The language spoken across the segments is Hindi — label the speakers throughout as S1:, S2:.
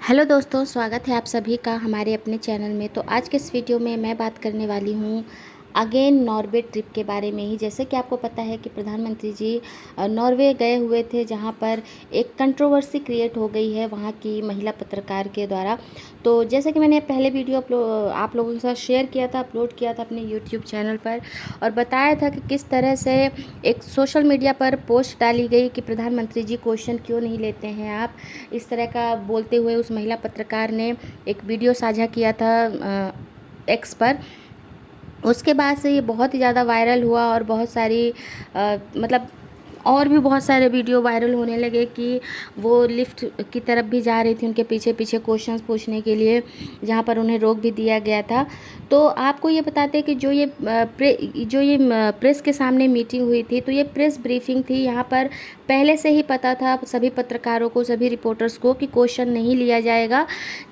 S1: हेलो दोस्तों, स्वागत है आप सभी का हमारे अपने चैनल में। तो आज के इस वीडियो में मैं बात करने वाली हूँ अगेन नॉर्वे ट्रिप के बारे में ही। जैसे कि आपको पता है कि प्रधानमंत्री जी नॉर्वे गए हुए थे, जहाँ पर एक कंट्रोवर्सी क्रिएट हो गई है वहाँ की महिला पत्रकार के द्वारा। तो जैसे कि मैंने पहले वीडियो आप लोगों के साथ शेयर किया था, अपलोड किया था अपने यूट्यूब चैनल पर, और बताया था कि किस तरह से एक सोशल मीडिया पर पोस्ट डाली गई कि प्रधानमंत्री जी क्वेश्चन क्यों नहीं लेते हैं आप, इस तरह का बोलते हुए उस महिला पत्रकार ने एक वीडियो साझा किया था एक्स पर। उसके बाद से ये बहुत ही ज़्यादा वायरल हुआ और बहुत सारी मतलब और भी बहुत सारे वीडियो वायरल होने लगे कि वो लिफ्ट की तरफ भी जा रही थी उनके पीछे पीछे क्वेश्चंस पूछने के लिए, जहाँ पर उन्हें रोक भी दिया गया था। तो आपको ये बताते हैं कि जो ये प्रेस के सामने मीटिंग हुई थी, तो ये प्रेस ब्रीफिंग थी। यहाँ पर पहले से ही पता था सभी पत्रकारों को, सभी रिपोर्टर्स को, कि क्वेश्चन नहीं लिया जाएगा।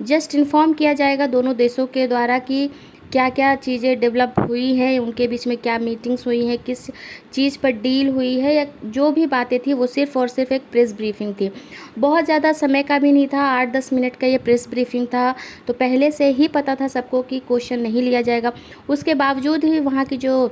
S1: जस्ट इन्फॉर्म किया जाएगा दोनों देशों के द्वारा कि क्या क्या चीज़ें डेवलप हुई हैं, उनके बीच में क्या मीटिंग्स हुई हैं, किस चीज़ पर डील हुई है, या जो भी बातें थी वो सिर्फ़ और सिर्फ एक प्रेस ब्रीफिंग थी। बहुत ज़्यादा समय का भी नहीं था, 8-10 मिनट का ये प्रेस ब्रीफिंग था। तो पहले से ही पता था सबको कि क्वेश्चन नहीं लिया जाएगा। उसके बावजूद ही वहाँ की जो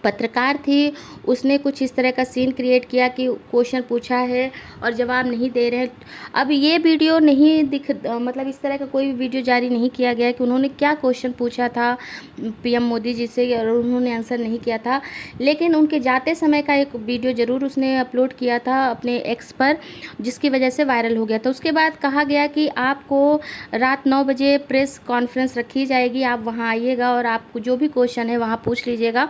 S1: पत्रकार थी उसने कुछ इस तरह का सीन क्रिएट किया कि क्वेश्चन पूछा है और जवाब नहीं दे रहे हैं। अब ये वीडियो नहीं मतलब इस तरह का कोई भी वीडियो जारी नहीं किया गया कि उन्होंने क्या क्वेश्चन पूछा था पीएम मोदी जी से और उन्होंने आंसर नहीं किया था। लेकिन उनके जाते समय का एक वीडियो ज़रूर उसने अपलोड किया था अपने एक्स पर, जिसकी वजह से वायरल हो गया था। उसके बाद कहा गया कि आपको रात 9 बजे प्रेस कॉन्फ्रेंस रखी जाएगी, आप वहाँ आइएगा और आपको जो भी क्वेश्चन है वहाँ पूछ लीजिएगा।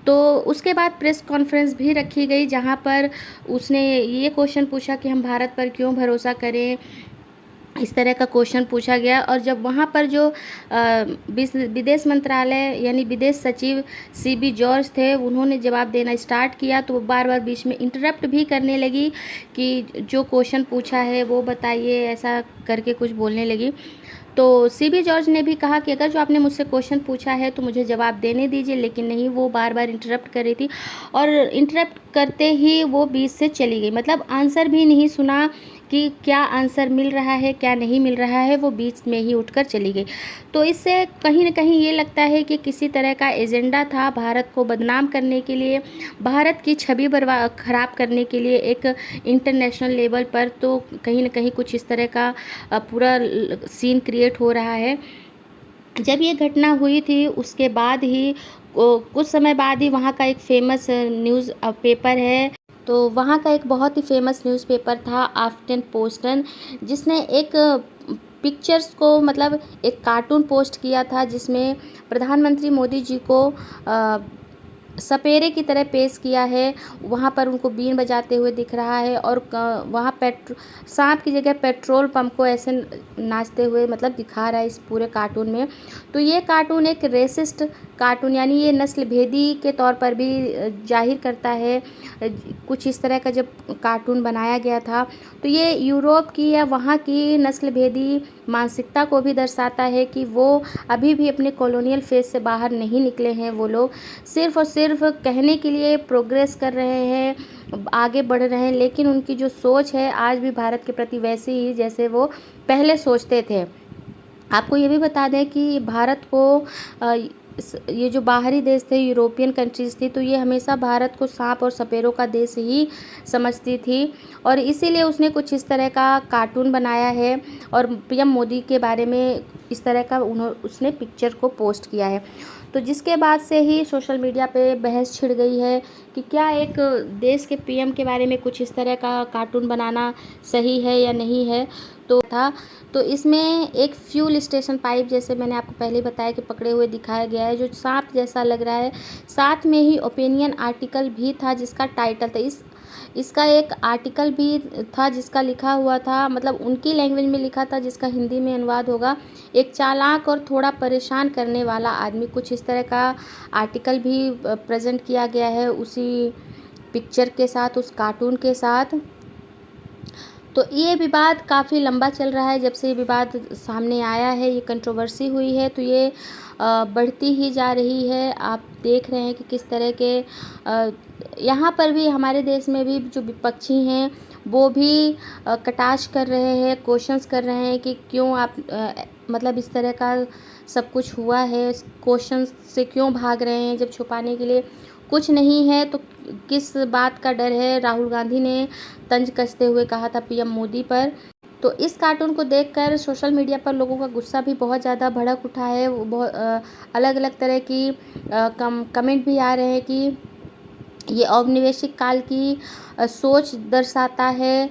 S1: तो उसके बाद प्रेस कॉन्फ्रेंस भी रखी गई, जहाँ पर उसने ये क्वेश्चन पूछा कि हम भारत पर क्यों भरोसा करें, इस तरह का क्वेश्चन पूछा गया। और जब वहाँ पर जो विदेश मंत्रालय यानी विदेश सचिव सीबी जॉर्ज थे, उन्होंने जवाब देना स्टार्ट किया, तो वो बार बार बीच में इंटरप्ट भी करने लगी कि जो क्वेश्चन पूछा है वो बताइए, ऐसा करके कुछ बोलने लगी। तो सीबी जॉर्ज ने भी कहा कि अगर जो आपने मुझसे क्वेश्चन पूछा है तो मुझे जवाब देने दीजिए, लेकिन नहीं, वो बार बार इंटरप्ट कर रही थी और इंटरप्ट करते ही वो बीच से चली गई। मतलब आंसर भी नहीं सुना कि क्या आंसर मिल रहा है क्या नहीं मिल रहा है, वो बीच में ही उठकर चली गई। तो इससे कहीं ना कहीं ये लगता है कि किसी तरह का एजेंडा था भारत को बदनाम करने के लिए, भारत की छवि खराब करने के लिए एक इंटरनेशनल लेवल पर। तो कहीं ना कहीं कुछ इस तरह का पूरा सीन क्रिएट हो रहा है। जब ये घटना हुई थी उसके बाद ही कुछ समय बाद ही वहाँ का एक फेमस न्यूज़ पेपर है, तो वहाँ का एक बहुत ही फेमस न्यूज़पेपर था आफ्टन पोस्टन, जिसने एक पिक्चर्स को मतलब एक कार्टून पोस्ट किया था जिसमें प्रधानमंत्री मोदी जी को सपेरे की तरह पेश किया है। वहाँ पर उनको बीन बजाते हुए दिख रहा है और वहाँ सांप की जगह पेट्रोल पंप को ऐसे नाचते हुए मतलब दिखा रहा है इस पूरे कार्टून में। तो ये कार्टून एक रेसिस्ट कार्टून यानी ये नस्ल भेदी के तौर पर भी जाहिर करता है। कुछ इस तरह का जब कार्टून बनाया गया था तो ये यूरोप की या वहाँ की नस्ल भेदी मानसिकता को भी दर्शाता है कि वो अभी भी अपने कॉलोनियल फेज से बाहर नहीं निकले हैं। वो लोग सिर्फ़ और सिर्फ कहने के लिए प्रोग्रेस कर रहे हैं, आगे बढ़ रहे हैं, लेकिन उनकी जो सोच है आज भी भारत के प्रति वैसी ही जैसे वो पहले सोचते थे। आपको ये भी बता दें कि भारत को ये जो बाहरी देश थे, यूरोपियन कंट्रीज़ थी, तो ये हमेशा भारत को सांप और सपेरों का देश ही समझती थी और इसीलिए उसने कुछ इस तरह का कार्टून बनाया है और पीएम मोदी के बारे में इस तरह का उसने पिक्चर को पोस्ट किया है। तो जिसके बाद से ही सोशल मीडिया पे बहस छिड़ गई है कि क्या एक देश के पीएम के बारे में कुछ इस तरह का कार्टून बनाना सही है या नहीं है। तो इसमें एक फ्यूल स्टेशन पाइप, जैसे मैंने आपको पहले बताया कि पकड़े हुए दिखाया गया है, जो सांप जैसा लग रहा है। साथ में ही ओपिनियन आर्टिकल भी था जिसका टाइटल था, इसका एक आर्टिकल भी था जिसका लिखा हुआ था, मतलब उनकी लैंग्वेज में लिखा था, जिसका हिंदी में अनुवाद होगा, एक चालाक और थोड़ा परेशान करने वाला आदमी। कुछ इस तरह का आर्टिकल भी प्रेजेंट किया गया है उसी पिक्चर के साथ, उस कार्टून के साथ। तो ये विवाद काफ़ी लंबा चल रहा है, जब से ये विवाद सामने आया है, ये कंट्रोवर्सी हुई है, तो ये बढ़ती ही जा रही है। आप देख रहे हैं कि किस तरह के यहाँ पर भी हमारे देश में भी जो विपक्षी हैं वो भी कटाक्ष कर रहे हैं, क्वेश्चंस कर रहे हैं कि क्यों आप मतलब इस तरह का सब कुछ हुआ है, क्वेश्चंस से क्यों भाग रहे हैं, जब छुपाने के लिए कुछ नहीं है तो किस बात का डर है। राहुल गांधी ने तंज कसते हुए कहा था पीएम मोदी पर। तो इस कार्टून को देखकर सोशल मीडिया पर लोगों का गुस्सा भी बहुत ज़्यादा भड़क उठा है। वो बहुत अलग अलग तरह की कमेंट भी आ रहे हैं कि ये औपनिवेशिक काल की सोच दर्शाता है,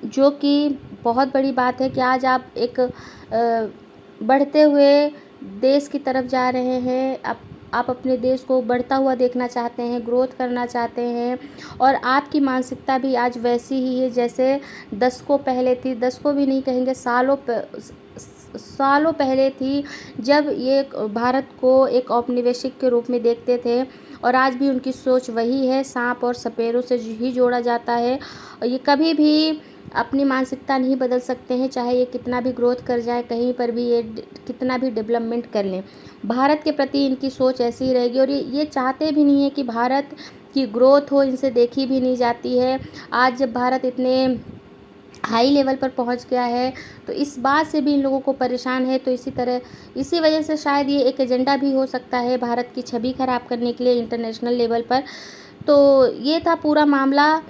S1: जो कि बहुत बड़ी बात है कि आज आप एक बढ़ते हुए देश की तरफ जा रहे हैं। आप अपने देश को बढ़ता हुआ देखना चाहते हैं, ग्रोथ करना चाहते हैं, और आपकी मानसिकता भी आज वैसी ही है जैसे दशकों पहले थी। दशकों भी नहीं कहेंगे, सालों पहले थी, जब ये भारत को एक औपनिवेशिक के रूप में देखते थे। और आज भी उनकी सोच वही है, सांप और सपेरों से ही जोड़ा जाता है। और ये कभी भी अपनी मानसिकता नहीं बदल सकते हैं, चाहे ये कितना भी ग्रोथ कर जाए, कहीं पर भी ये कितना भी डेवलपमेंट कर लें। भारत के प्रति इनकी सोच ऐसी ही रहेगी, और ये चाहते भी नहीं है कि भारत की ग्रोथ हो, इनसे देखी भी नहीं जाती है। आज जब भारत इतने हाई लेवल पर पहुंच गया है तो इस बात से भी इन लोगों को परेशान है। तो इसी वजह से शायद ये एक एजेंडा भी हो सकता है भारत की छवि खराब करने के लिए इंटरनेशनल लेवल पर। तो ये था पूरा मामला,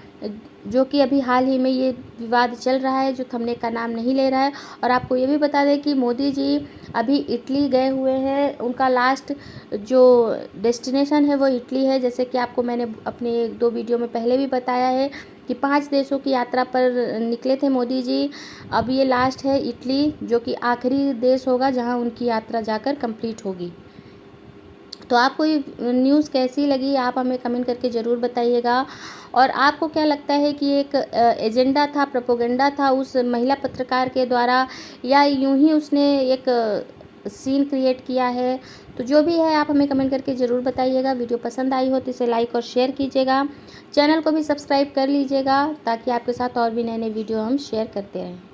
S1: जो कि अभी हाल ही में ये विवाद चल रहा है, जो थमने का नाम नहीं ले रहा है। और आपको ये भी बता दें कि मोदी जी अभी इटली गए हुए हैं। उनका लास्ट जो डेस्टिनेशन है वो इटली है, जैसे कि आपको मैंने अपने 1-2 वीडियो में पहले भी बताया है कि 5 देशों की यात्रा पर निकले थे मोदी जी। अब ये लास्ट है इटली, जो कि आखिरी देश होगा जहां उनकी यात्रा जाकर कंप्लीट होगी। तो आपको ये न्यूज़ कैसी लगी, आप हमें कमेंट करके ज़रूर बताइएगा। और आपको क्या लगता है कि एक एजेंडा था, प्रोपेगेंडा था उस महिला पत्रकार के द्वारा, या यूं ही उसने एक सीन क्रिएट किया है? तो जो भी है आप हमें कमेंट करके ज़रूर बताइएगा। वीडियो पसंद आई हो तो इसे लाइक और शेयर कीजिएगा। चैनल को भी सब्सक्राइब कर लीजिएगा ताकि आपके साथ और भी नए नए वीडियो हम शेयर करते रहें।